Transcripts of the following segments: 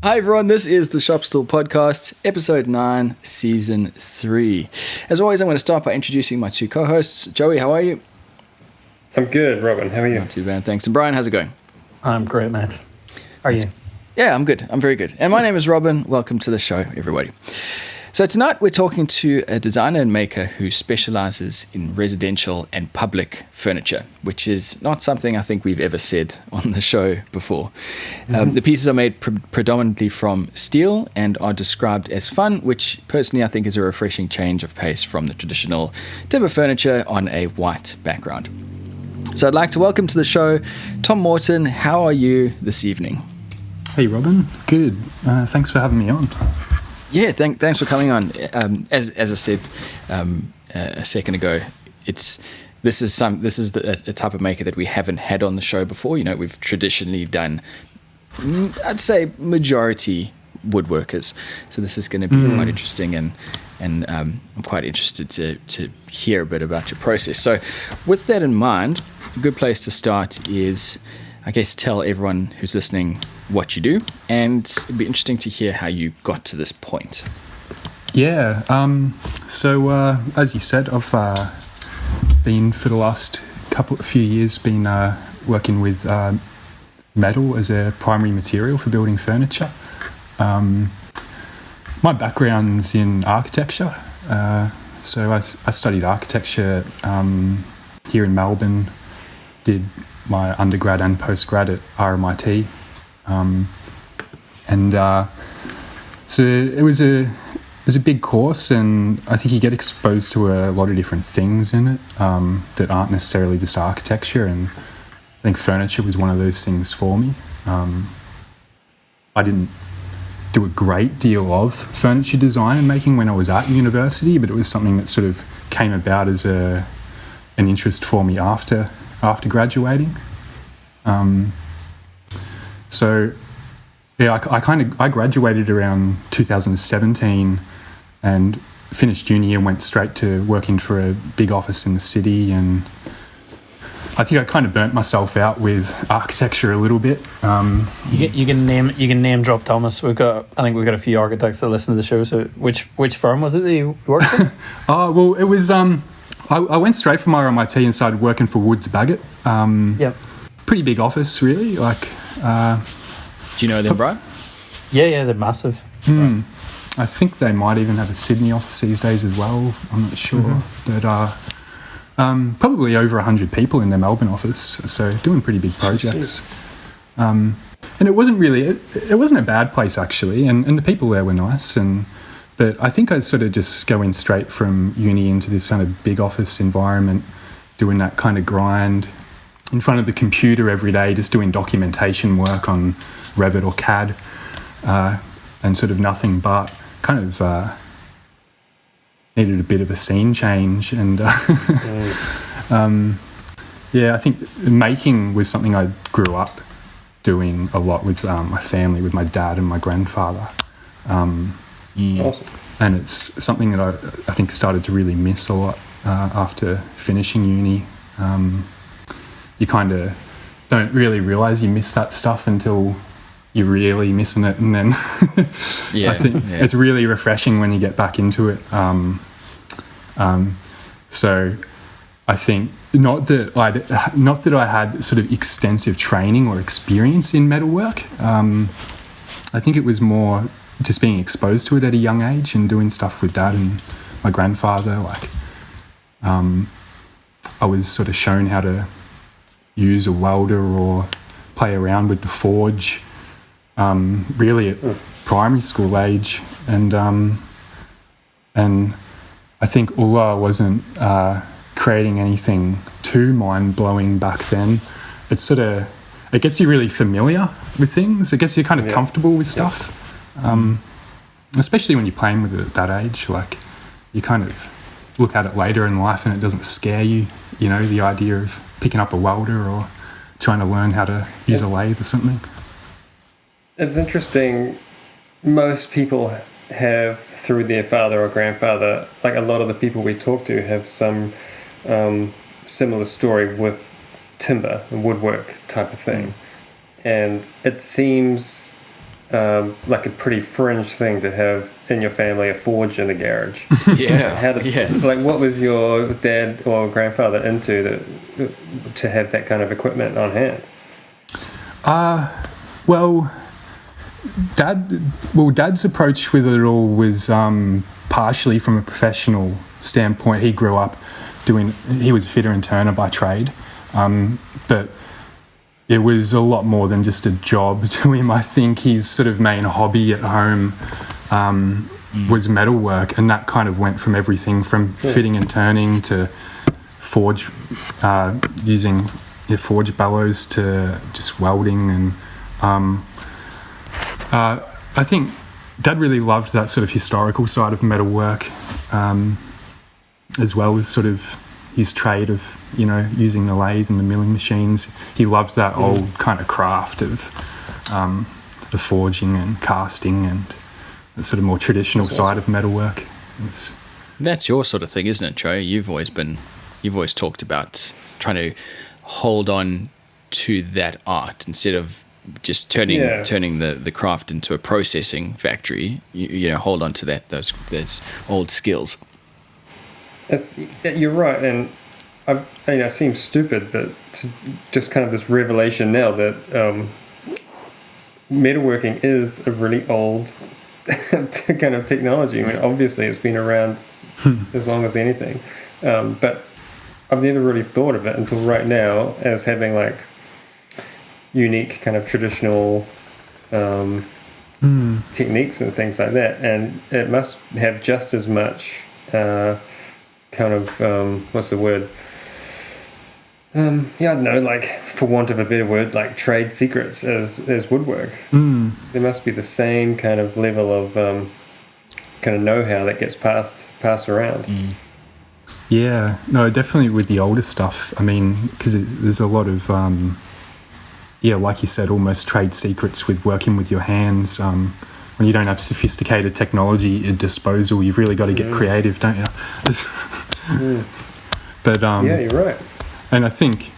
Hi everyone, this is the Shop Stool Podcast, episode 9, season 3. As always, I'm going to start by introducing my two co-hosts. Joey, how are you? I'm good, Robin. How are you? Not too bad, thanks. And Brian, how's it going? I'm great, mate. How are you? Yeah, I'm good. I'm very good. And my name is Robin. Welcome to the show, everybody. So tonight we're talking to a designer and maker who specializes in residential and public furniture, which is not something I think we've ever said on the show before. The pieces are made predominantly from steel and are described as fun, which personally I think is a refreshing change of pace from the traditional timber furniture on a white background. So I'd like to welcome to the show Tom Morton. How are you this evening? Hey Robin, good. Thanks for having me on. Yeah, thanks for coming on. As I said a second ago, this is a type of maker that we haven't had on the show before. You know, we've traditionally done, I'd say, majority woodworkers. So this is going to be quite interesting, and I'm quite interested to hear a bit about your process. So, with that in mind, a good place to start is, I guess, tell everyone who's listening what you do, and it'd be interesting to hear how you got to this point. Yeah, so as you said, I've been for the last few years working with metal as a primary material for building furniture. My background's in architecture, so I studied architecture here in Melbourne, did my undergrad and postgrad at RMIT. So it was a big course, and I think you get exposed to a lot of different things in it that aren't necessarily just architecture, and I think furniture was one of those things for me. I didn't do a great deal of furniture design and making when I was at university, but it was something that sort of came about as an interest for me after graduating. So yeah, I graduated around 2017 and finished uni and went straight to working for a big office in the city, and I think I kind of burnt myself out with architecture a little bit. You can name drop Thomas. I think we've got a few architects that listen to the show. So which firm was it that you worked for? Oh well, it was I went straight from RMIT and started working for Woods Bagot. Yep. Pretty big office, really. Do you know them, Brian? Yeah, they're massive. Right. I think they might even have a Sydney office these days as well. I'm not sure, but probably over 100 people in their Melbourne office. So doing pretty big projects. And it wasn't a bad place actually, and the people there were nice. But I think I'd sort of just going straight from uni into this kind of big office environment, doing that kind of grind in front of the computer every day, just doing documentation work on Revit or CAD, and sort of nothing but kind of needed a bit of a scene change. And I think making was something I grew up doing a lot with my family, with my dad and my grandfather. Awesome. And it's something that I think started to really miss a lot after finishing uni. You kind of don't really realise you miss that stuff until you're really missing it, and then I think it's really refreshing when you get back into it. So I think not that I had sort of extensive training or experience in metalwork. I think it was more just being exposed to it at a young age and doing stuff with Dad and my grandfather. I was sort of shown how to use a welder or play around with the forge, really at primary school age, and I think although I wasn't creating anything too mind-blowing back then, it gets you really familiar with things. It gets you kind of comfortable with stuff, especially when you're playing with it at that age. You kind of look at it later in life and it doesn't scare you, the idea of picking up a welder or trying to learn how to use a lathe or something. It's interesting. Most people have, through their father or grandfather, a lot of the people we talk to have some similar story with timber and woodwork type of thing. And it seems like a pretty fringe thing to have in your family, a forge in the garage. Like, what was your dad or grandfather into to have that kind of equipment on hand? Well, Dad's approach with it all was partially from a professional standpoint. He grew up he was a fitter and turner by trade, but it was a lot more than just a job to him. I think his sort of main hobby at home was metalwork, and that kind of went from everything from fitting and turning to forge, using forge bellows, to just welding. And I think Dad really loved that sort of historical side of metalwork, as well as sort of his trade of, using the lathe and the milling machines. He loved that old kind of craft of forging and casting and the sort of more traditional side of metalwork. That's your sort of thing, isn't it, Joe? You've always talked about trying to hold on to that art instead of just turning the craft into a processing factory. Hold on to those old skills. You're right, and it seems stupid, but just kind of this revelation now that metalworking is a really old kind of technology. I mean, obviously it's been around as long as anything, but I've never really thought of it until right now as having like unique kind of traditional techniques and things like that, and it must have just as much kind of what's the word? I don't know, like, for want of a better word, like trade secrets as woodwork. There must be the same kind of level of kind of know-how that gets passed around. Yeah, no, definitely with the older stuff. I mean, because there's a lot of like you said, almost trade secrets with working with your hands. When you don't have sophisticated technology at disposal, you've really got to get creative, don't you? But yeah, you're right. And I think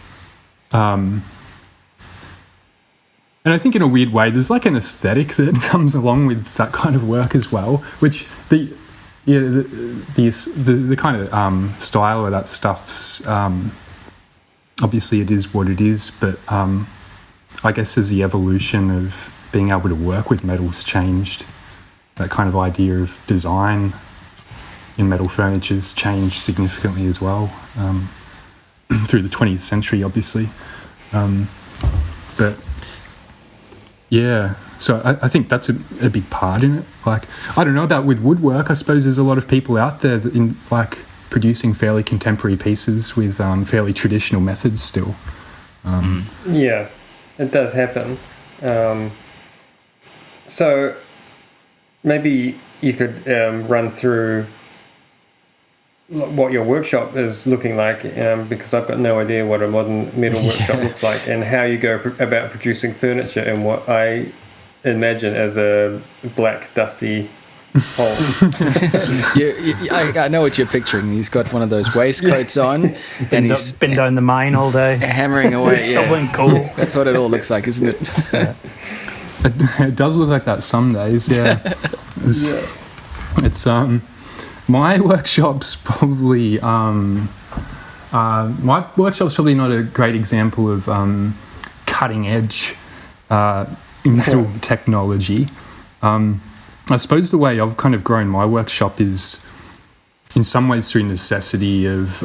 in a weird way, there's like an aesthetic that comes along with that kind of work as well, which the kind of style of that stuff's obviously it is what it is, but I guess as the evolution of being able to work with metals changed, that kind of idea of design in metal furniture's changed significantly as well, through the 20th century, obviously. But yeah, so I think that's a big part in it. Like, I don't know about with woodwork. I suppose there's a lot of people out there that in like producing fairly contemporary pieces with fairly traditional methods still. Yeah, it does happen. So maybe you could run through what your workshop is looking like, because I've got no idea what a modern metal workshop looks like, and how you go about producing furniture in what I imagine as a black, dusty hole. I know what you're picturing. He's got one of those waistcoats on, and he's been down the mine all day, hammering away, shoveling coal. That's what it all looks like, isn't it? Yeah. It does look like that some days, yeah. It's my workshop's probably not a great example of cutting edge metal technology. I suppose the way I've kind of grown my workshop is in some ways through necessity of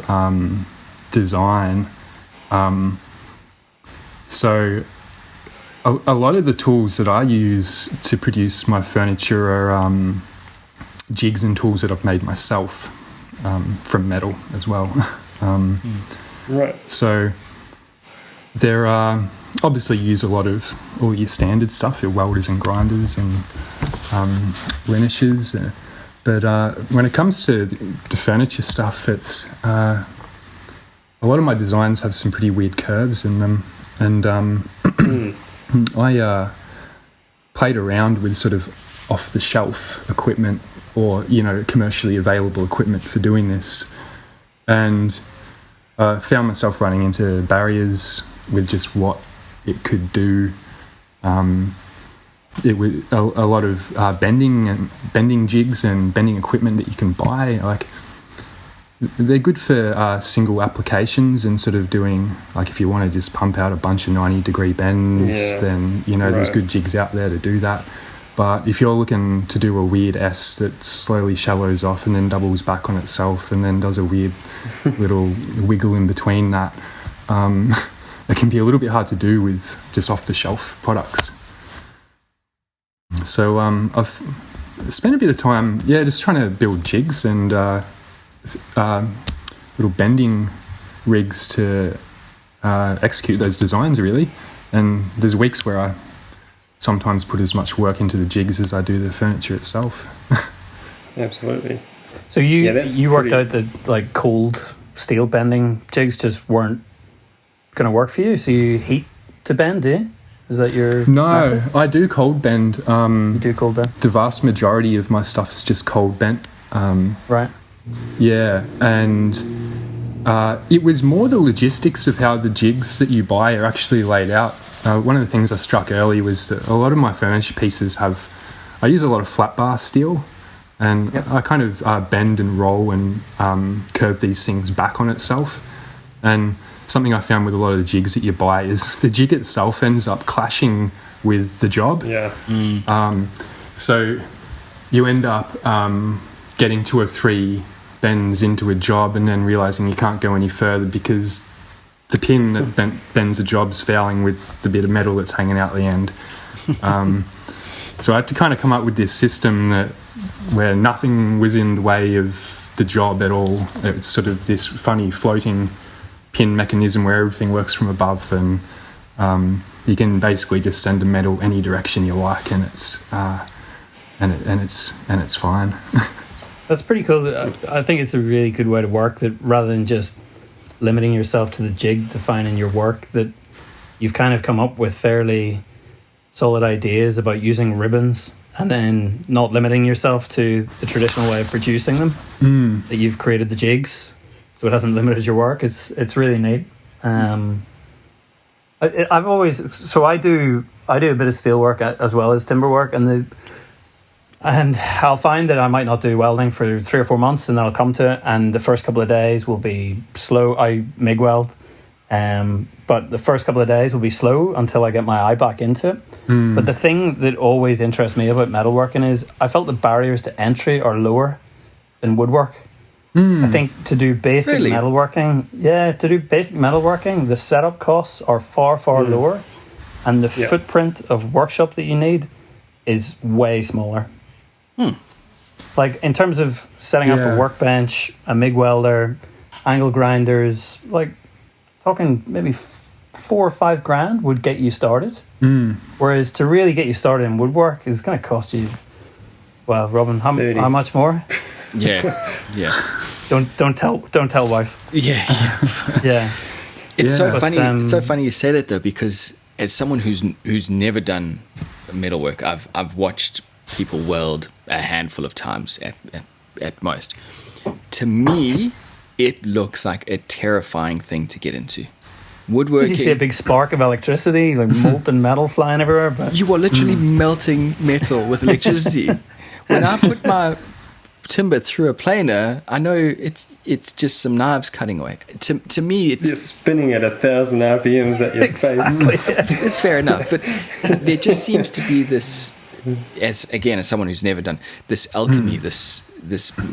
design. So a lot of the tools that I use to produce my furniture are jigs and tools that I've made myself from metal as well. Right. So there are obviously use a lot of all your standard stuff, your welders and grinders and lenishers. But when it comes to the furniture stuff, it's a lot of my designs have some pretty weird curves in them, and I played around with sort of off-the-shelf equipment, or commercially available equipment for doing this, and found myself running into barriers with just what it could do. it was a lot of bending jigs and bending equipment that you can buy. Like, they're good for single applications and sort of doing, like, if you want to just pump out a bunch of 90-degree bends, then, there's good jigs out there to do that. But if you're looking to do a weird S that slowly shallows off and then doubles back on itself and then does a weird little wiggle in between that, it can be a little bit hard to do with just off-the-shelf products. So I've spent a bit of time, just trying to build jigs and little bending rigs to execute those designs, really. And there's weeks where I sometimes put as much work into the jigs as I do the furniture itself. Absolutely. So you worked out that, like, cold steel bending jigs just weren't going to work for you, so you heat to bend, do you? Is that your method? I do cold bend. You do cold bend? The vast majority of my stuff's just cold bent. Right. Yeah, and it was more the logistics of how the jigs that you buy are actually laid out. One of the things I struck early was that a lot of my furniture pieces I use a lot of flat bar steel, and I kind of bend and roll and curve these things back on itself. And something I found with a lot of the jigs that you buy is the jig itself ends up clashing with the job. Yeah. So you end up getting 2 or 3 bends into a job and then realising you can't go any further because the pin that bends the job's fouling with the bit of metal that's hanging out the end. So I had to kind of come up with this system where nothing was in the way of the job at all. It's sort of this funny floating pin mechanism where everything works from above, and you can basically just send a metal any direction you like, and it's fine. That's pretty cool. I think it's a really good way to work, that rather than just limiting yourself to the jig defining your work, that you've kind of come up with fairly solid ideas about using ribbons and then not limiting yourself to the traditional way of producing them. That you've created the jigs, so it hasn't limited your work. It's really neat. I do a bit of steel work as well as timber work, and I'll find that I might not do welding for 3 or 4 months, and then I'll come to it, and the first couple of days will be slow. I MIG weld, but the first couple of days will be slow until I get my eye back into it. But the thing that always interests me about metalworking is I felt the barriers to entry are lower than woodwork. I think to do basic metalworking, the setup costs are far, far lower, and the footprint of workshop that you need is way smaller. Like, in terms of setting up a workbench, a MIG welder, angle grinders, like, talking maybe 4 or 5 grand would get you started. Whereas to really get you started in woodwork is going to cost you, well, Robin, how much more? Yeah. Don't tell wife. Yeah. It's so funny. It's so funny you say that, though, because as someone who's never done metalwork, I've watched people weld a handful of times at most. To me, it looks like a terrifying thing to get into. Woodworking. You see a big spark of electricity, like molten metal flying everywhere. But you are literally melting metal with electricity. When I put my timber through a planer, I know it's just some knives cutting away. To me, it's... You're spinning at 1,000 RPMs at your face. Fair enough. But there just seems to be this, as someone who's never done this alchemy, this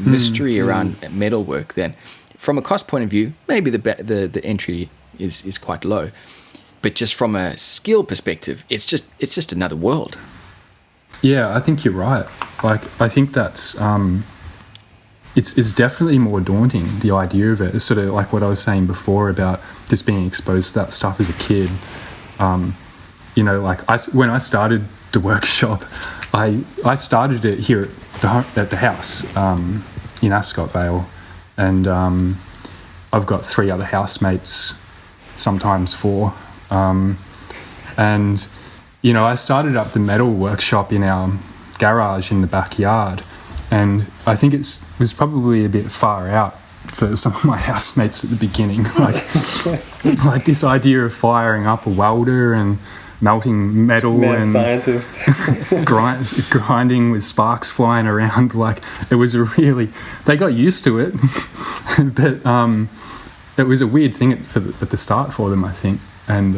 mystery around metalwork, then from a cost point of view, maybe the entry is quite low. But just from a skill perspective, it's just another world. Yeah, I think you're right. Like, I think that's... It's definitely more daunting, the idea of it. It's sort of like what I was saying before about just being exposed to that stuff as a kid. When I started the workshop, I started it here at the house in Ascot Vale, and I've got 3 other housemates, sometimes 4. And I started up the metal workshop in our garage in the backyard. And I think it was probably a bit far out for some of my housemates at the beginning. Like this idea of firing up a welder and melting metal Mad and scientist. grinding with sparks flying around. Like, it was they got used to it, but it was a weird thing at the start for them, I think. And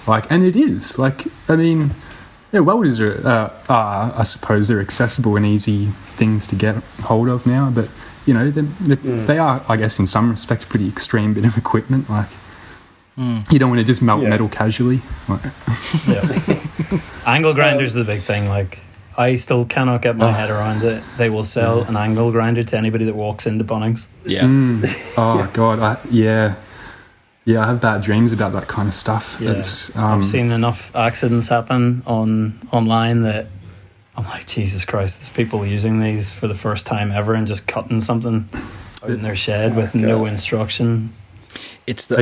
and it is like, I mean, yeah, welders are I suppose they're accessible and easy things to get hold of now, but you know, they are, I guess, in some respects, pretty extreme bit of equipment. Like, you don't want to just melt metal casually. Like, Angle grinders are the big thing. Like, I still cannot get my head around it. They will sell an angle grinder to anybody that walks into Bunnings. Yeah. Oh God, I have bad dreams about that kind of stuff. Yeah. I've seen enough accidents happen online that I'm like, Jesus Christ, there's people using these for the first time ever and just cutting something out in their shed with no instruction. It's the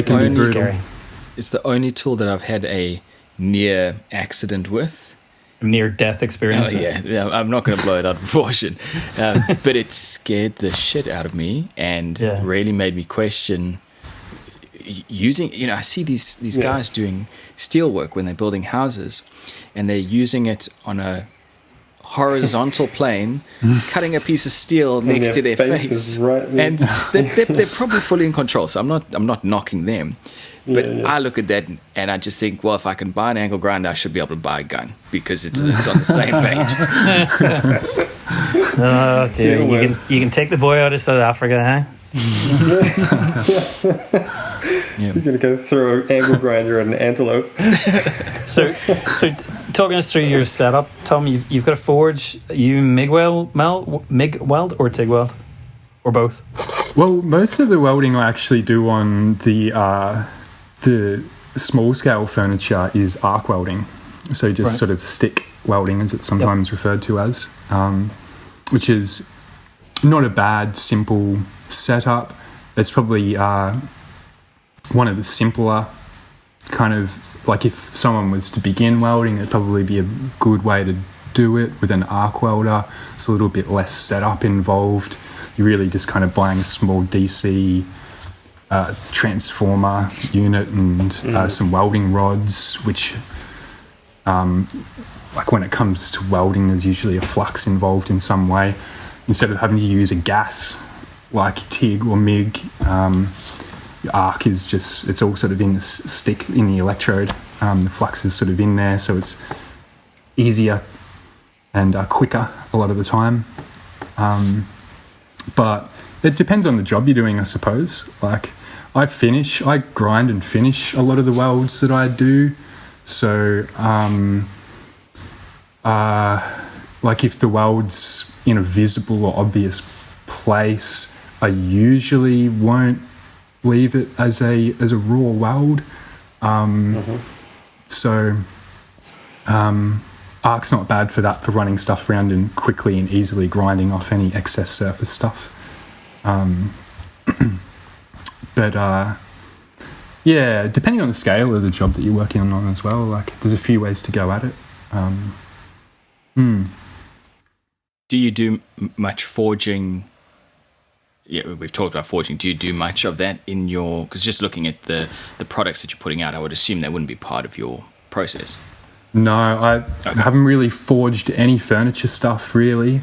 only tool that I've had a near accident with. Near death experience. Oh, yeah, I'm not going to blow it out of proportion, but it scared the shit out of me and really made me question using. You know, I see these guys doing steel work when they're building houses, and they're using it on a horizontal plane, cutting a piece of steel next to their face, and they're probably fully in control. So I'm not knocking them. But I look at that and I just think, well, if I can buy an angle grinder, I should be able to buy a gun because it's on the same page. Oh dear, you can take the boy out of South Africa, huh? You're gonna go throw an angle grinder at an antelope. So talking us through your setup, Tom. You've got a forge. You MIG weld or TIG weld, or both? Well, most of the welding I actually do on the small scale furniture is arc welding, so just sort of stick welding, as it's sometimes referred to as, which is not a bad, simple setup. It's probably one of the simpler kind of, like, if someone was to begin welding, it'd probably be a good way to do it with an arc welder. It's a little bit less setup involved. You're really just kind of buying a small DC transformer unit and some welding rods, which like when it comes to welding, there's usually a flux involved in some way. Instead of having to use a gas like TIG or MIG, arc is just, it's all sort of in the stick, in the electrode. The flux is sort of in there, so it's easier and quicker a lot of the time. But it depends on the job you're doing, I suppose. Like, I grind and finish a lot of the welds that I do. So, like, if the weld's in a visible or obvious place, I usually won't leave it as a raw weld. So, arc's not bad for that, for running stuff around and quickly and easily grinding off any excess surface stuff. But depending on the scale of the job that you're working on as well, like, there's a few ways to go at it. Do you do much forging? Yeah, we've talked about forging. Do you do much of that in your... Because just looking at the products that you're putting out, I would assume that wouldn't be part of your process. No, I haven't really forged any furniture stuff, really.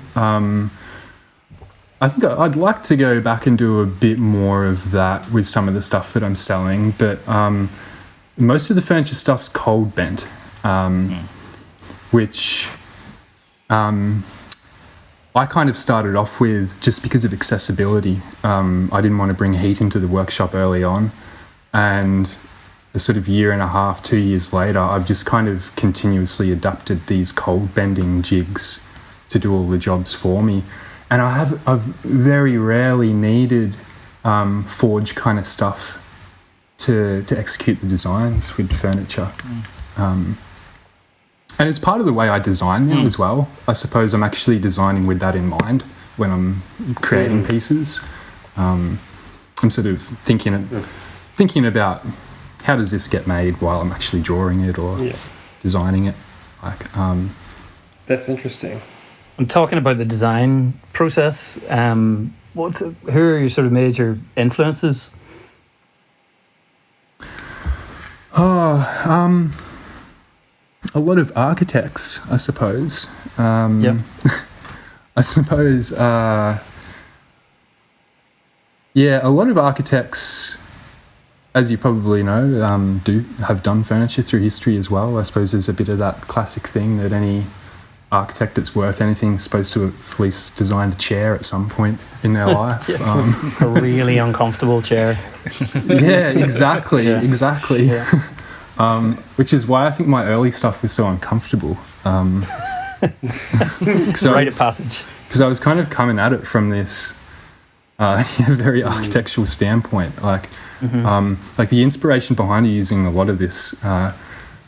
I think I'd like to go back and do a bit more of that with some of the stuff that I'm selling, but most of the furniture stuff's cold bent, which I kind of started off with just because of accessibility. I didn't want to bring heat into the workshop early on, and a sort of year and a half, 2 years later, I've just kind of continuously adapted these cold bending jigs to do all the jobs for me. And I've very rarely needed forge kind of stuff to execute the designs with furniture. And it's part of the way I design now as well. I suppose I'm actually designing with that in mind when I'm creating pieces. I'm sort of thinking about, how does this get made while I'm actually drawing it or designing it? Like, that's interesting. I'm talking about the design process. Who are your sort of major influences? a lot of architects, I suppose. Yep. I suppose, a lot of architects, as you probably know, have done furniture through history as well. I suppose there's a bit of that classic thing that any architect that's worth anything is supposed to have at least designed a chair at some point in their life. A really uncomfortable chair. Yeah, exactly. Yeah. Which is why I think my early stuff was so uncomfortable. Rite of passage. Because I was kind of coming at it from this very architectural standpoint. Like the inspiration behind using a lot of this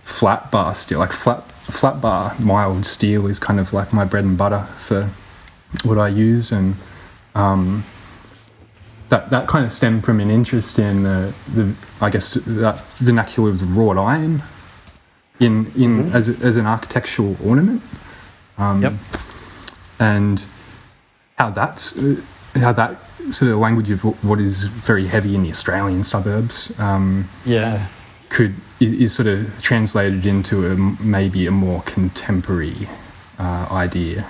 flat bar steel, like flat bar mild steel, is kind of like my bread and butter for what I use, and that kind of stemmed from an interest in the I guess that vernacular of the wrought iron in as an architectural ornament, and how that sort of language of what is very heavy in the Australian suburbs is sort of translated into maybe a more contemporary idea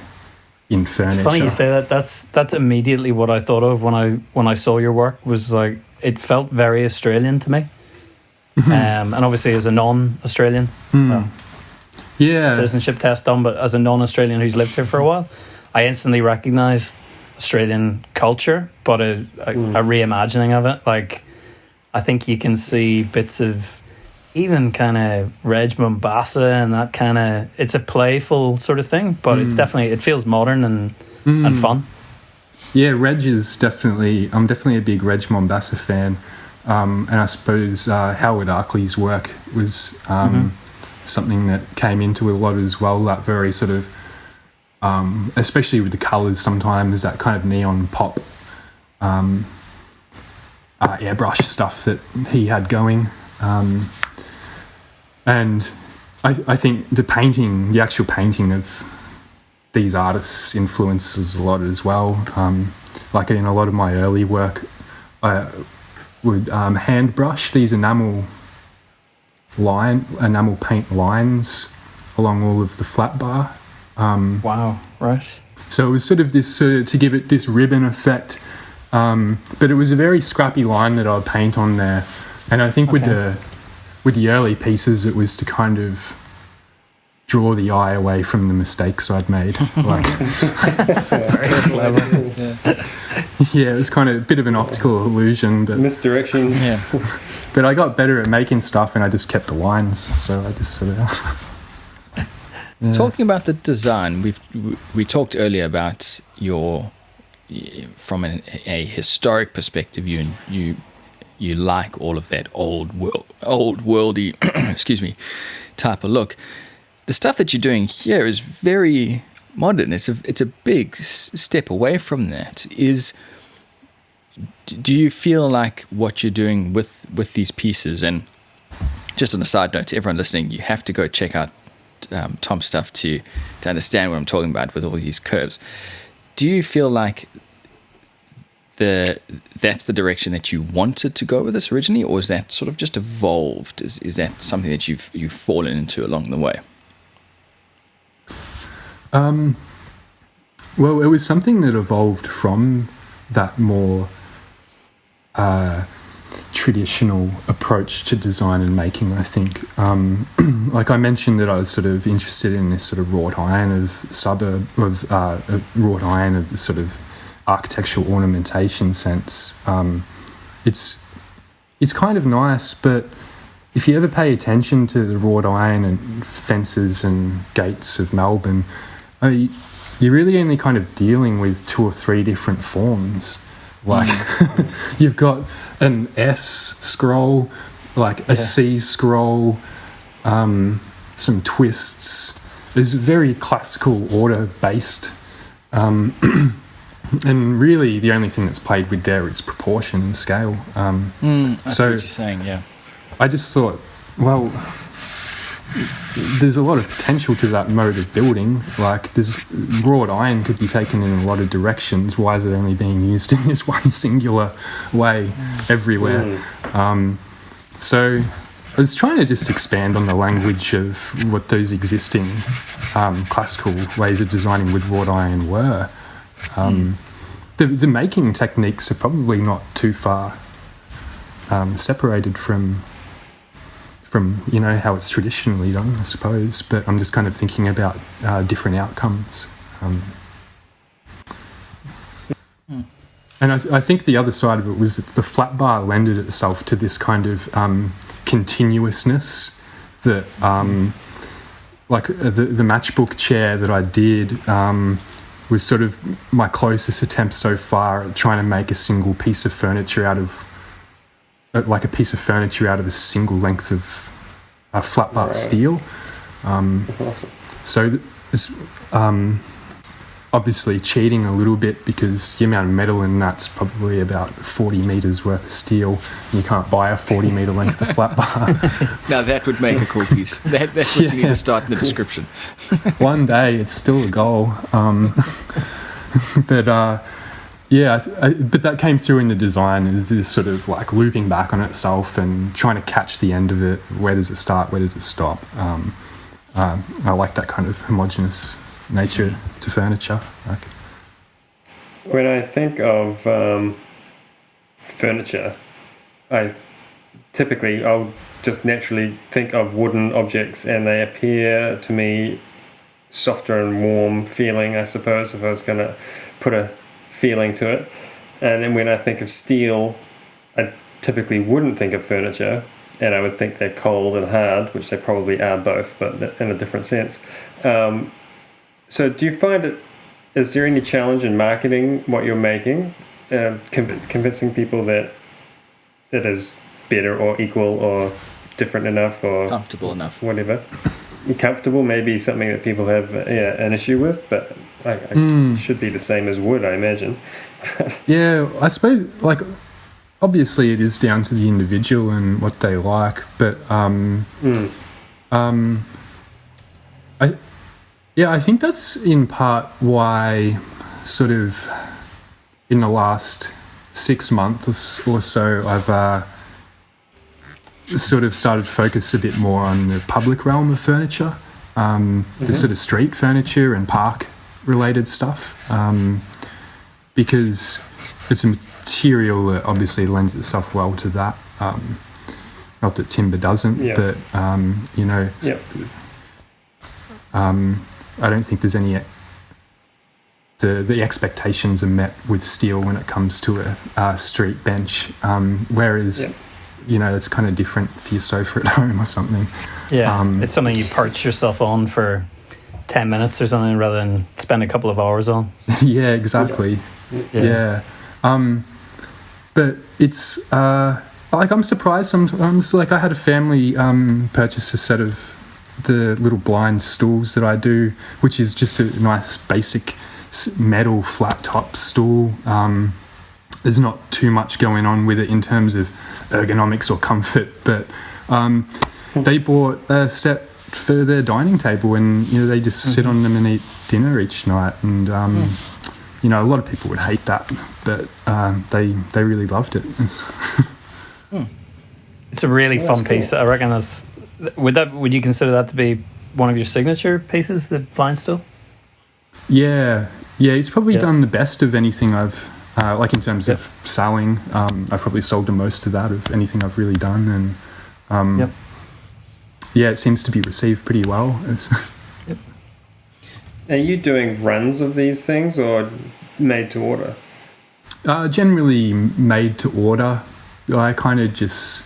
in furniture. It's funny you say that. That's immediately what I thought of when I saw your work. Was like, it felt very Australian to me, and obviously as a non-Australian, citizenship test done, but as a non-Australian who's lived here for a while, I instantly recognised Australian culture, but a reimagining of it. Like, I think you can see bits of even kind of Reg Mombasa and that kind of, it's a playful sort of thing, but it's definitely, it feels modern and fun. Yeah, Reg is definitely, I'm definitely a big Reg Mombasa fan. And I suppose Howard Arkley's work was something that came into a lot as well, that very sort of, especially with the colours sometimes, that kind of neon pop airbrush stuff that he had going. And I think the actual painting of these artists influences a lot as well. Like in a lot of my early work, I would hand brush these enamel paint lines along all of the flat bar. Wow, right. So it was sort of this to give it this ribbon effect, but it was a very scrappy line that I would paint on there. And I think with the early pieces, it was to kind of draw the eye away from the mistakes I'd made. Like, Very clever. yeah, it was kind of a bit of an optical illusion, but misdirection. Yeah. But I got better at making stuff, and I just kept the lines. So I just sort of. Yeah. Talking about the design, we talked earlier about from a historic perspective, you like all of that old worldy excuse me, type of look. The stuff that you're doing here is very modern. It's a big step away from that. Do you feel like what you're doing with these pieces, and just on a side note to everyone listening, you have to go check out Tom's stuff to understand what I'm talking about with all these curves. Do you feel like that's the direction that you wanted to go with this originally, or is that sort of just evolved? Is that something that you've fallen into along the way? Well, it was something that evolved from that more traditional approach to design and making, I think. Like I mentioned that I was sort of interested in this sort of wrought iron of sort of architectural ornamentation sense. It's kind of nice, but if you ever pay attention to the wrought iron and fences and gates of Melbourne, you're really only kind of dealing with 2 or 3 different forms. Like you've got an S scroll, like a C scroll, some twists. It's very classical order based. And really the only thing that's played with there is proportion and scale. I see what you're saying, yeah. I just thought, well, there's a lot of potential to that mode of building. Like, this wrought iron could be taken in a lot of directions. Why is it only being used in this one singular way everywhere? So was trying to just expand on the language of what those existing classical ways of designing with wrought iron were. The making techniques are probably not too far separated from how it's traditionally done, I suppose. But I'm just kind of thinking about different outcomes. And I think the other side of it was that the flat bar lended itself to this kind of continuousness that, like the matchbook chair that I did was sort of my closest attempt so far at trying to make a single piece of furniture out of a single length of flat bar steel. Awesome. So it's obviously cheating a little bit because the amount of metal in that's probably about 40 metres worth of steel, and you can't buy a 40 metre length of flat bar. Now that would make a cool piece. That's what you need to start in the description. One day, it's still a goal. But that came through in the design, is this sort of like looping back on itself and trying to catch the end of it. Where does it start? Where does it stop? I like that kind of homogeneous nature to furniture. When I think of furniture, I'll just naturally think of wooden objects, and they appear to me softer and warm feeling, I suppose, if I was going to put a feeling to it. And then when I think of steel, I typically wouldn't think of furniture, and I would think they're cold and hard, which they probably are both, but in a different sense. So do you find is there any challenge in marketing what you're making, convincing people that it is better or equal or different enough or comfortable enough, whatever? Comfortable may be something that people have an issue with, but it should be the same as wood, I imagine. Yeah, I suppose, like, obviously it is down to the individual and what they like, but I think that's in part why sort of in the last 6 months or so I've sort of started to focus a bit more on the public realm of furniture, the sort of street furniture and park related stuff, because it's a material that obviously lends itself well to that. Not that timber doesn't, but I don't think there's any. The expectations are met with steel when it comes to a street bench, whereas it's kind of different for your sofa at home or something. Yeah, it's something you perch yourself on for 10 minutes or something rather than spend a couple of hours on. Yeah, exactly. Yeah. But it's like I'm surprised sometimes. Like I had a family purchase a set of the little blind stools that I do, which is just a nice basic metal flat top stool. There's not too much going on with it in terms of ergonomics or comfort, but they bought a set for their dining table, and they just sit on them and eat dinner each night. And a lot of people would hate that, but they really loved it. It's a really fun piece. I reckon that's. Would you consider that to be one of your signature pieces, the blind stool? Yeah, it's probably done the best of anything I've like in terms of selling. I've probably sold the most of that of anything I've really done, and it seems to be received pretty well. Are you doing runs of these things or made to order? Generally made to order. I kind of just.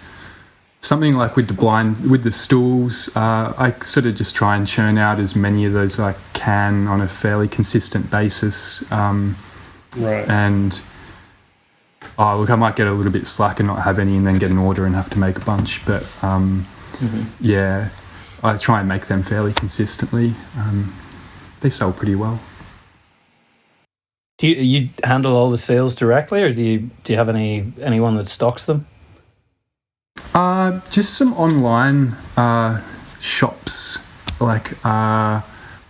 Something like with the stools, I sort of just try and churn out as many of those as I can on a fairly consistent basis. Right. And, I might get a little bit slack and not have any and then get an order and have to make a bunch. But, I try and make them fairly consistently. They sell pretty well. Do you handle all the sales directly, or do you have anyone that stocks them? Just some online shops. Like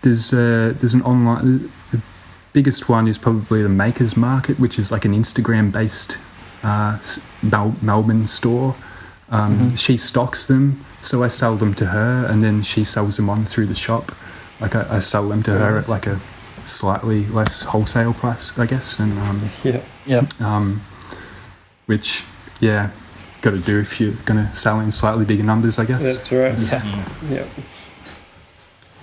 there's an online. The biggest one is probably the Makers Market, which is like an Instagram-based Melbourne store. She stocks them, so I sell them to her, and then she sells them on through the shop. Like I sell them to her at like a slightly less wholesale price, I guess. And which got to do if you're going to sell in slightly bigger numbers, I guess. That's right. Yeah.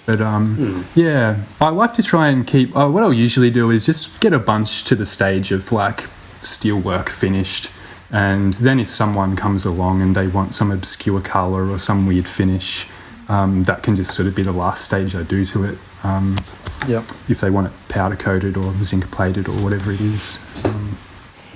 But I like to try and keep. What I'll usually do is just get a bunch to the stage of like steelwork finished, and then if someone comes along and they want some obscure colour or some weird finish, that can just sort of be the last stage I do to it. If they want it powder coated or zinc plated or whatever it is.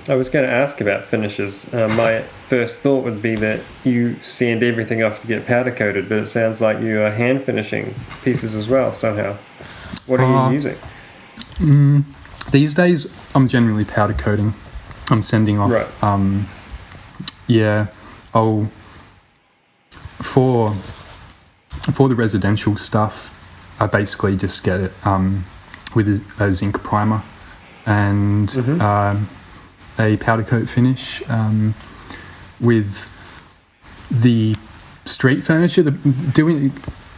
I was going to ask about finishes. My first thought would be that you sand everything off to get powder coated, but it sounds like you are hand finishing pieces as well somehow. What are you using? These days, I'm generally powder coating. I'm sending off. Right. I'll for the residential stuff, I basically just get it with a zinc primer and a powder coat finish. With the street furniture,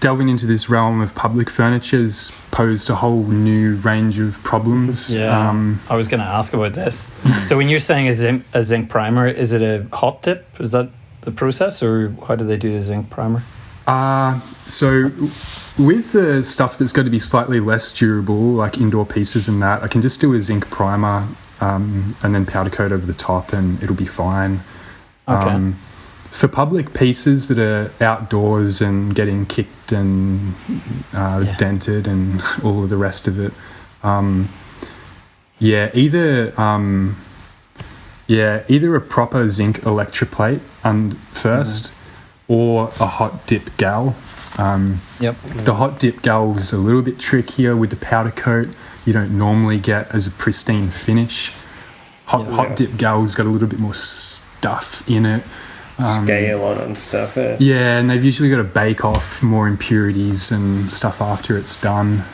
delving into this realm of public furniture has posed a whole new range of problems. I was going to ask about this. So when you're saying a zinc primer, is it a hot dip? Is that the process, or how do they do a zinc primer? So with the stuff that's got to be slightly less durable, like indoor pieces and that, I can just do a zinc primer and then powder coat over the top, and it'll be fine. Okay. For public pieces that are outdoors and getting kicked and dented and all of the rest of it, either a proper zinc electroplate first, or a hot dip gal. The hot dip gal is a little bit trickier with the powder coat. You don't normally get as a pristine finish. Hot dip gal's got a little bit more stuff in it. Scale on it and stuff. Yeah, and they've usually got to bake off more impurities and stuff after it's done.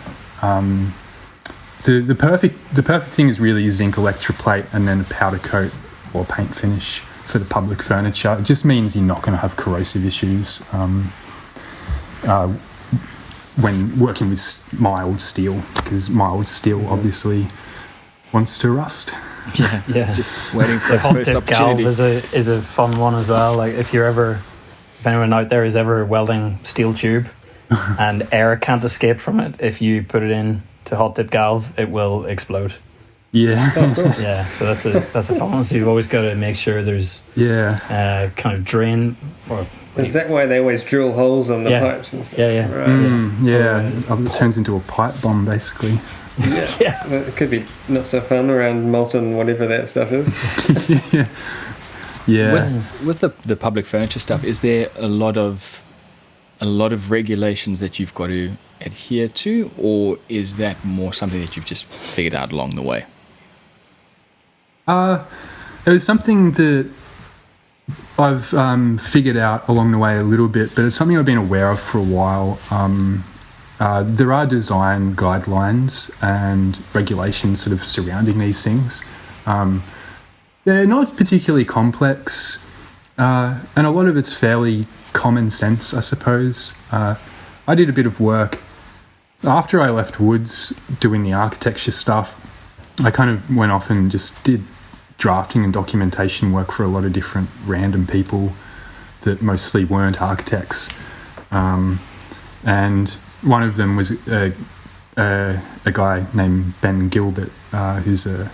The perfect thing is really zinc electroplate and then a powder coat or paint finish for the public furniture. It just means you're not going to have corrosive issues when working with mild steel, because mild steel obviously wants to rust. Yeah. Just waiting for The a hot first dip opportunity. galv is a fun one as well. Like if anyone out there is ever welding steel tube and air can't escape from it, if you put it in to hot dip galv, it will explode. Yeah. Yeah, so that's a fun one. So you've always got to make sure there's kind of drain. Or is that why they always drill holes on the pipes and stuff? It turns into a pipe bomb basically. It could be not so fun around molten whatever that stuff is. With the public furniture stuff, is there a lot of regulations that you've got to adhere to, or is that more something that you've just figured out along the way? It was something that I've figured out along the way a little bit, but it's something I've been aware of for a while. There are design guidelines and regulations sort of surrounding these things. They're not particularly complex, and a lot of it's fairly common sense, I suppose. I did a bit of work after I left Woods doing the architecture stuff. I kind of went off and just did drafting and documentation work for a lot of different random people that mostly weren't architects. And one of them was a guy named Ben Gilbert, who's a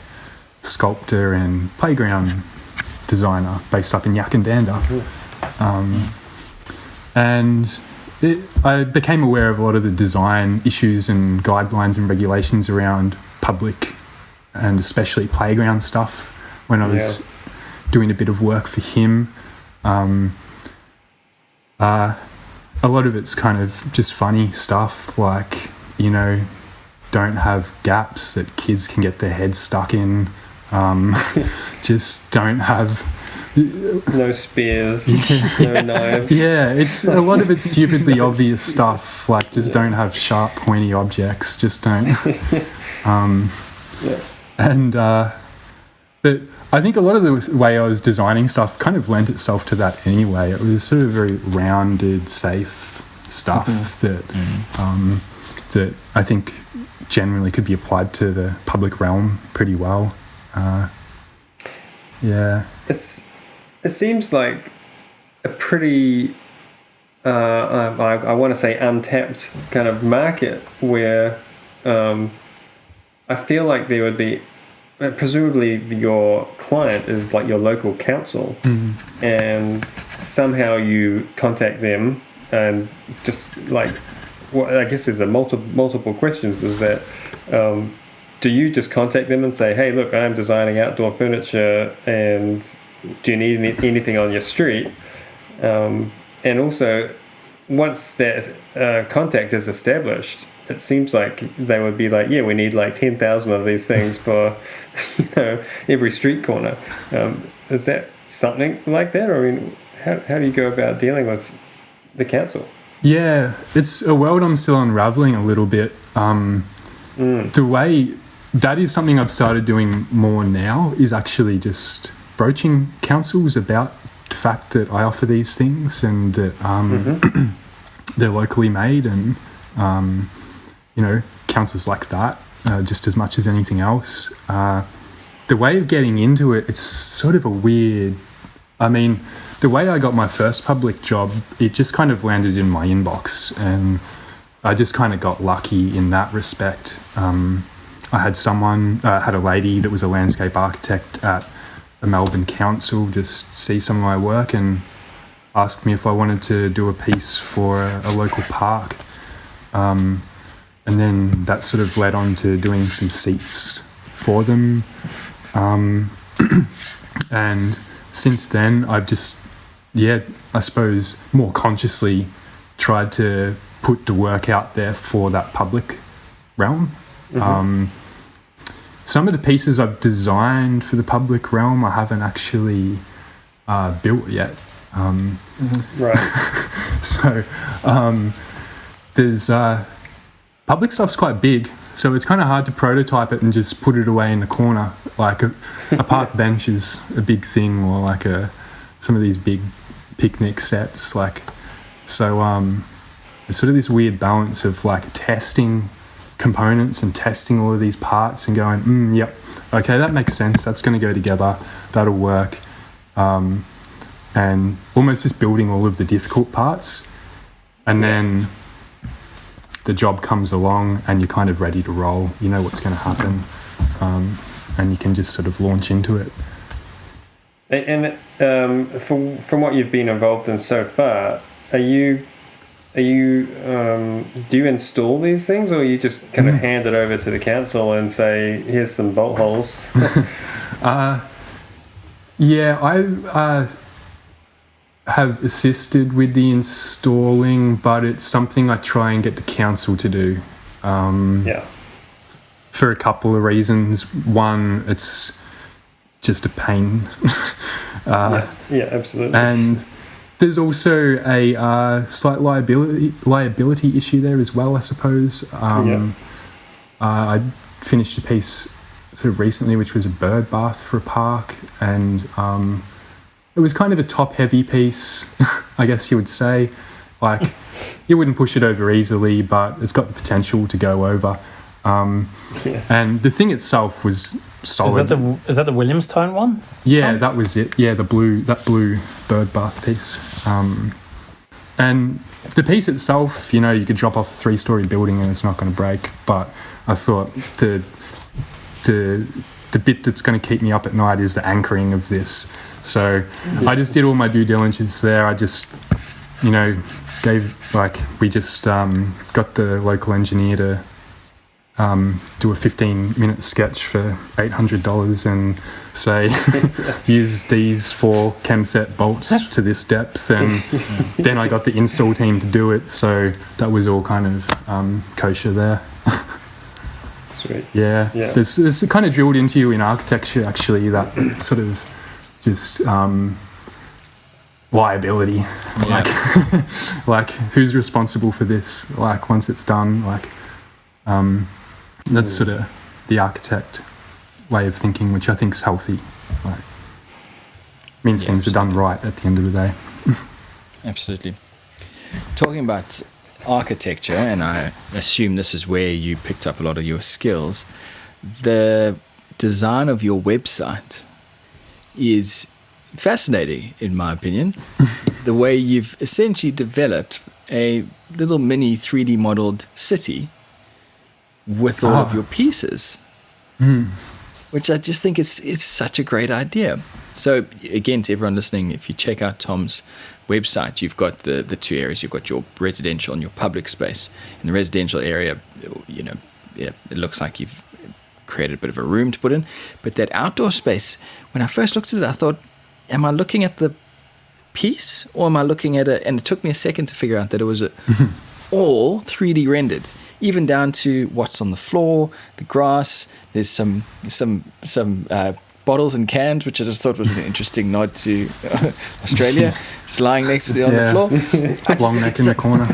sculptor and playground designer based up in Yakandanda. I became aware of a lot of the design issues and guidelines and regulations around public and especially playground stuff when I was doing a bit of work for him. A lot of it's kind of just funny stuff, like, don't have gaps that kids can get their heads stuck in. Just don't have... No spears, no knives. Yeah, it's a lot of it's stupidly obvious stuff, like just don't have sharp, pointy objects. Just don't. And But I think a lot of the way I was designing stuff kind of lent itself to that anyway. It was sort of very rounded, safe stuff that I think generally could be applied to the public realm pretty well. It seems like a pretty, I want to say untapped kind of market where I feel like there would be, presumably your client is like your local council, and somehow you contact them and just like, well, I guess there's a multiple questions. Is that do you just contact them and say, hey, look, I'm designing outdoor furniture, and do you need anything on your street? And also, once that contact is established, it seems like they would be like, yeah, we need like 10,000 of these things for, every street corner. Is that something like that? Or I mean, how do you go about dealing with the council? Yeah, it's a world I'm still unraveling a little bit. The way that is something I've started doing more now is actually just broaching councils about the fact that I offer these things and that they're locally made, and councils like that just as much as anything else. The way of getting into it, it's sort of a weird, the way I got my first public job, it just kind of landed in my inbox, and I just kind of got lucky in that respect. I had a lady that was a landscape architect at a Melbourne council just see some of my work and asked me if I wanted to do a piece for a local park. And then that sort of led on to doing some seats for them. And since then, I've just, I suppose more consciously tried to put the work out there for that public realm. Some of the pieces I've designed for the public realm I haven't actually built yet. Right. So there's public stuff's quite big, so it's kind of hard to prototype it and just put it away in the corner. Like a park bench is a big thing, or like some of these big picnic sets. It's sort of this weird balance of like testing components and testing all of these parts and going, yep, okay, that makes sense. That's going to go together. That'll work. And almost just building all of the difficult parts, and then the job comes along and you're kind of ready to roll. You know what's going to happen, and you can just sort of launch into it. And from what you've been involved in so far, do you install these things, or you just kind of hand it over to the council and say, here's some bolt holes? I have assisted with the installing, but it's something I try and get the council to do. For a couple of reasons. One, it's just a pain. Absolutely. And there's also a slight liability issue there as well, I suppose. I finished a piece sort of recently, which was a bird bath for a park, and it was kind of a top-heavy piece, I guess you would say. Like, you wouldn't push it over easily, but it's got the potential to go over. And the thing itself was solid. Is that the Williamstown one? Yeah, that was it. Yeah, that blue bird bath piece. And the piece itself, you could drop off a 3-story building and it's not going to break. But I thought the bit that's going to keep me up at night is the anchoring of this. So I just did all my due diligence there. I just, we just got the local engineer to do a 15-minute sketch for $800 and say, use these 4 chemset bolts to this depth. And then I got the install team to do it. So that was all kind of kosher there. Sweet. Yeah. There's kind of drilled into you in architecture, actually, that sort of just liability. Like who's responsible for this? Like, once it's done, that's sort of the architect way of thinking, which I think is healthy. Like, means things are done right at the end of the day. Absolutely. Talking about architecture, and I assume this is where you picked up a lot of your skills, the design of your website is fascinating, in my opinion. The way you've essentially developed a little mini 3D modeled city with all of your pieces, which I just think is such a great idea. So again, to everyone listening, if you check out Tom's website, you've got the two areas. You've got your residential and your public space. In the residential area, it looks like you've created a bit of a room to put in. But that outdoor space, when I first looked at it, I thought, am I looking at the piece or am I looking at it? And it took me a second to figure out that it was all 3D rendered, even down to what's on the floor, the grass. There's some bottles and cans, which I just thought was an interesting nod to Australia, just lying next to on the floor. Long neck in the corner.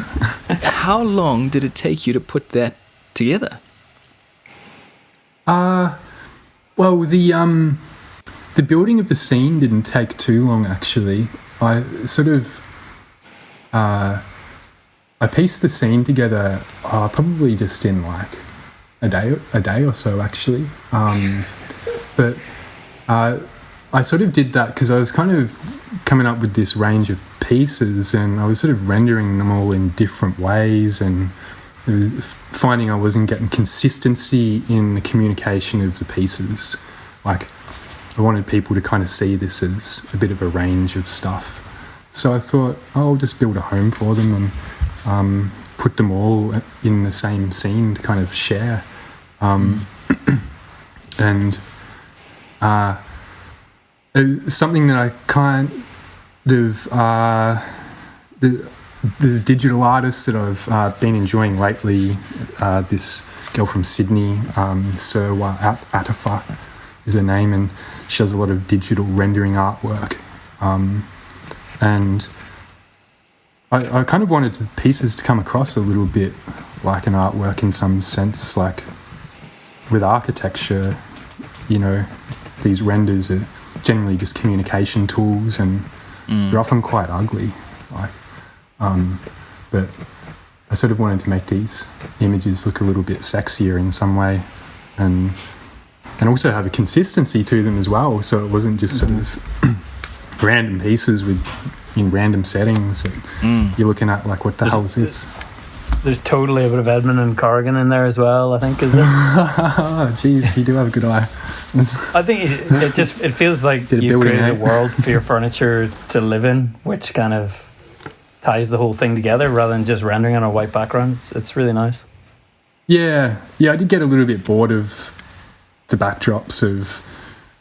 How long did it take you to put that together? Well, the building of the scene didn't take too long, actually. I sort of I pieced the scene together probably just in like a day or so, actually. But I sort of did that because I was kind of coming up with this range of pieces, and I was sort of rendering them all in different ways, and finding I wasn't getting consistency in the communication of the pieces. Like, I wanted people to kind of see this as a bit of a range of stuff. So I thought, I'll just build a home for them and put them all in the same scene to kind of share. And something that I kind of... There's digital artists that I've been enjoying lately. This girl from Sydney, Sirwa Atafa is her name, and she does a lot of digital rendering artwork. And I kind of wanted the pieces to come across a little bit like an artwork in some sense. Like with architecture, these renders are generally just communication tools, and they're often quite ugly. But I sort of wanted to make these images look a little bit sexier in some way, and also have a consistency to them as well, so it wasn't just sort of random pieces in random settings that you're looking at like, what the hell is this? There's totally a bit of Edmund and Corrigan in there as well, I think, is it? Oh, geez, you do have a good eye. I think it feels like you've created a world for your furniture to live in, which kind of ties the whole thing together rather than just rendering on a white background. It's really nice. Yeah, I did get a little bit bored of the backdrops of,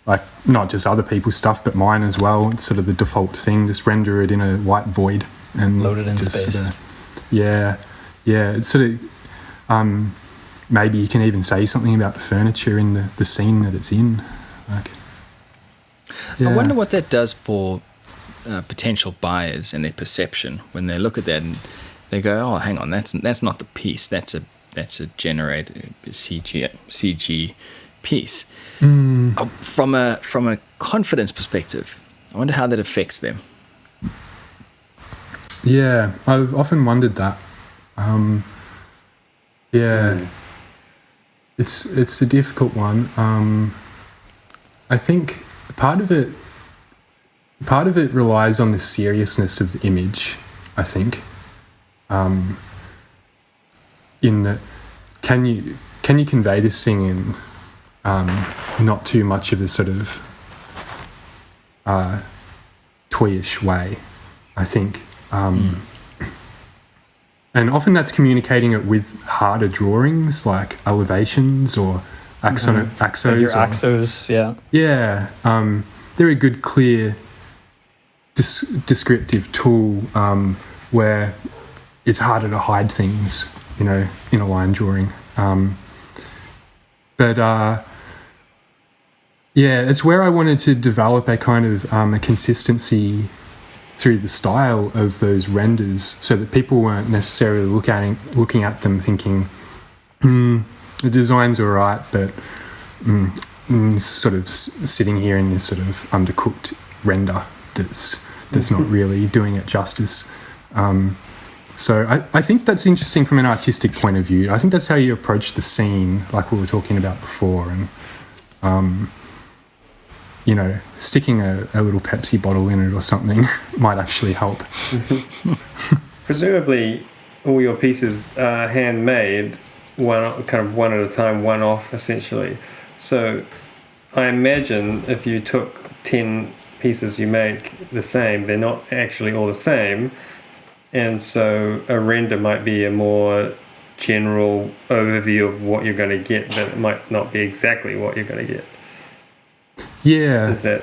like, not just other people's stuff but mine as well. It's sort of the default thing, just render it in a white void and load it in just space. Sort of, yeah, it's sort of maybe you can even say something about the furniture in the scene that it's in. Like, I wonder what that does for potential buyers and their perception when they look at that and they go, "Oh, hang on, that's not the piece. That's a generated CG piece." From a confidence perspective, I wonder how that affects them. Yeah, I've often wondered that. It's a difficult one. I think part of it relies on the seriousness of the image, I think. In that, can you convey this thing in not too much of a sort of toyish way, I think. And often that's communicating it with harder drawings like elevations or axos. Like your axos, yeah. Yeah. They're a good, clear, descriptive tool where it's harder to hide things, in a line drawing. It's where I wanted to develop a kind of a consistency through the style of those renders, so that people weren't necessarily looking at them thinking, the design's all right, but sort of sitting here in this sort of undercooked render that's not really doing it justice. So I think that's interesting from an artistic point of view. I think that's how you approach the scene, like we were talking about before. And, you know, sticking a little Pepsi bottle in it or something might actually help. Presumably, all your pieces are handmade, one at a time, one off, essentially. So I imagine if you took 10 pieces you make the same, they're not actually all the same. And so a render might be a more general overview of what you're going to get, but it might not be exactly what you're going to get. Yeah. Is that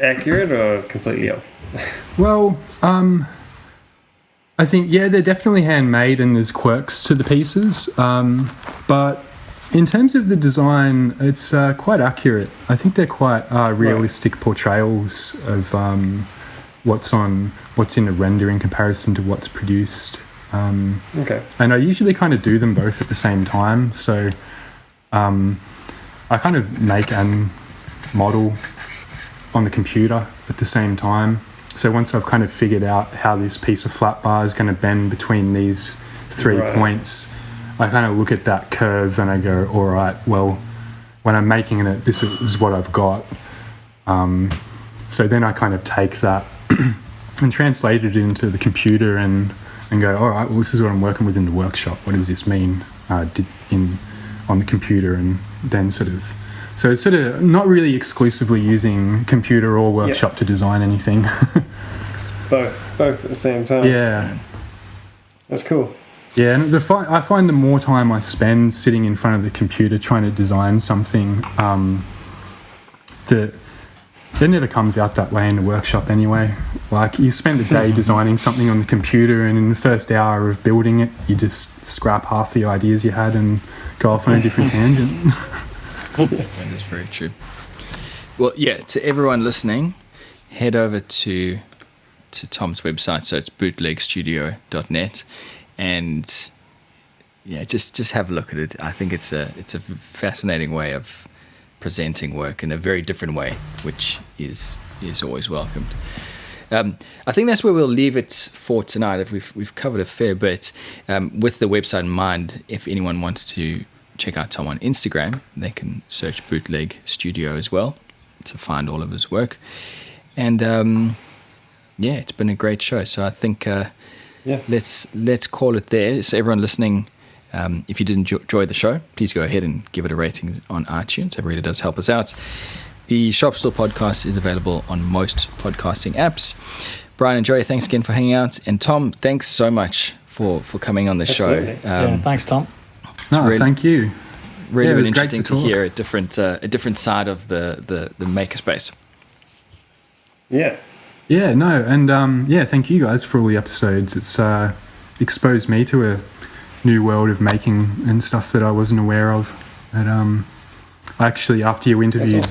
accurate or completely off? Well, I think, yeah, they're definitely handmade and there's quirks to the pieces. But in terms of the design, it's quite accurate. I think they're quite realistic portrayals of what's in the render in comparison to what's produced. Okay. And I usually kind of do them both at the same time. So I kind of make and model on the computer at the same time. So once I've kind of figured out how this piece of flat bar is going to bend between these 3 points, I kind of look at that curve and I go, all right, well, when I'm making it, this is what I've got. So then I kind of take that and translate it into the computer and go, all right, well, this is what I'm working with in the workshop. What does this mean on the computer? And then so it's sort of not really exclusively using computer or workshop to design anything. It's both at the same time. Yeah. That's cool. Yeah, and I find the more time I spend sitting in front of the computer trying to design something, that it never comes out that way in the workshop anyway. Like, you spend a day designing something on the computer, and in the first hour of building it, you just scrap half the ideas you had and go off on a different tangent. That is very true. Well, yeah, to everyone listening, head over to Tom's website. So it's bootlegstudio.net, and yeah, just have a look at it. I think it's a fascinating way of presenting work in a very different way, which is always welcomed. I think that's where we'll leave it for tonight. We've covered a fair bit with the website in mind. If anyone wants to check out Tom on Instagram, they can search Bootleg Studio as well to find all of his work. And yeah, it's been a great show. So I think let's call it there. So everyone listening, if you did enjoy the show, please go ahead and give it a rating on iTunes. It really does help us out. The Shop Stool Podcast is available on most podcasting apps. Bryan and Joey, thanks again for hanging out. And Tom, thanks so much for coming on the show. Thanks, Tom. No, really, thank you. Really interesting to hear a different side of the makerspace. Yeah. Yeah, no, and thank you guys for all the episodes. It's exposed me to a new world of making and stuff that I wasn't aware of. And actually, after you interviewed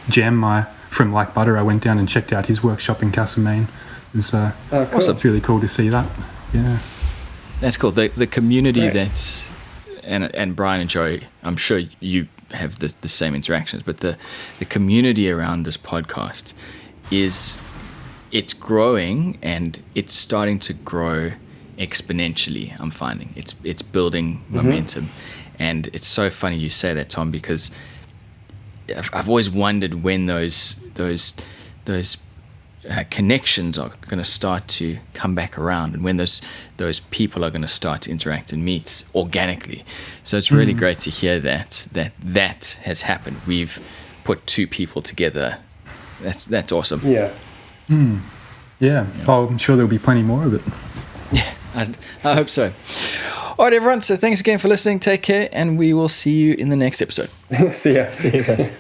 Jem from Like Butter, I went down and checked out his workshop in Castlemaine. It's awesome. It's really cool to see that. Yeah, that's cool. The community that's and Bryan and Joey, I'm sure you have the same interactions, but the community around this podcast it's growing, and it's starting to grow exponentially. I'm finding it's building momentum, and it's so funny you say that, Tom, because I've always wondered when those connections are going to start to come back around, and when those people are going to start to interact and meet organically. So it's really great to hear that has happened. We've put two people together. That's awesome. Yeah. Yeah. Oh, I'm sure there'll be plenty more of it. Yeah, I hope so. All right, everyone. So thanks again for listening. Take care, and we will see you in the next episode. See ya. See you guys.